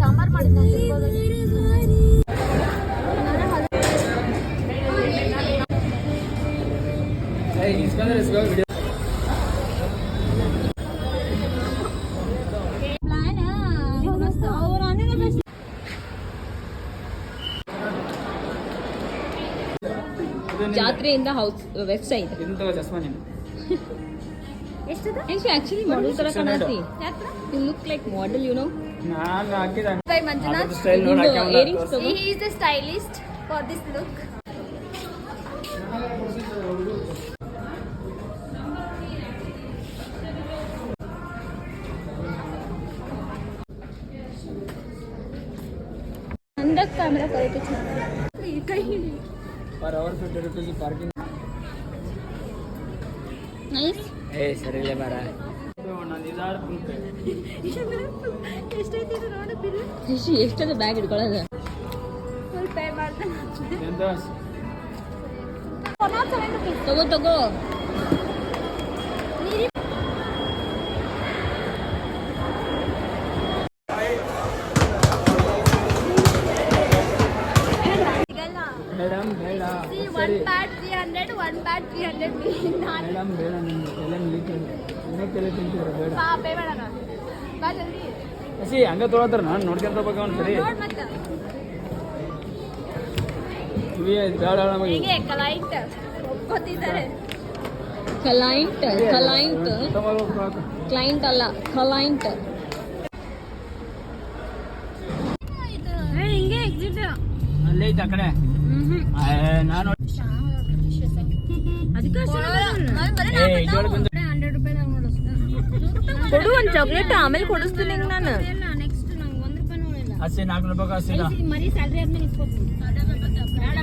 ಸಾಂಬಾರ್ ಮಾಡಿದ್ದೆ ಜಾತ್ರೆಯಿಂದ house website actually model ತರ ಕಾಣತಿ you look like model you know ನಾನು ಹಾಕಿದ Manjunath he is the stylist for this look अंदर कैमरा करे तो कहीं पर और 50 रुपए की पार्किंग नाइस ए सर ले बारा ನಂದಿದಾರ್ ಎಷ್ಟೈತಿ ನೋಡು ಬಿಲ್ ಎಷ್ಟದ ಬ್ಯಾಗ್ ಇಟ್ಕೊಳ್ಳೋದು ಫುಲ್ ಪೇ ಮಾಡ್ತಾನೆ ಎಂತ ತಗೋ ತಗೋ ಮೇಡಮ್ ಬೇಡ one part 300 one part 300 madam ಬೇಡ ನಿಮ್ಗೆ ಎಲ್ಲ ಇನ್ನೊಂದು ತಿಂತೀರ ಬೇಡ ಬಾ ಪೇ ಮಾಡೋಣ ಬಾ ಜಲ್ದಿ ಹಸಿ ಹಂಗ ತೊಗೊಳ್ತಾರ ನಾನು ನೋಡ್ಕೊಂತ ಹೋಗ್ಬೇಕು ಅವ್ನು ಸರಿ ನೋಡ್ ಮತ್ತೆ ಇವೆ ಬೇಡ ನಮಗೆ ಹೀಗೆ ಕ್ಲೈಂಟ್ ಒಪ್ಕೋತಿದ್ದಾರೆ ಕ್ಲೈಂಟ್ ಕ್ಲೈಂಟ್ ಅಲ್ಲ ಕ್ಲೈಂಟ್ ಹಿಂಗೆ ಎಕ್ಸಿಟ್ ಅಲ್ಲೇ ಐತೆ ಆ ಕಡೆ ನಾನು ಕೊಡು ಒಂದ್ ಚಾಕ್ಲೇಟ್ ಆಮೇಲೆ ಕೊಡಿಸ್ತೀನಿ ನಾನು ಹಸಿ 4 ರೂಪಾಯಿ ಹಸಿ ಮರಿ ಸ್ಯಾಲ್ರಿ ಆದ್ಮೇಲೆ ಇಸ್ಕೊತೀನಿ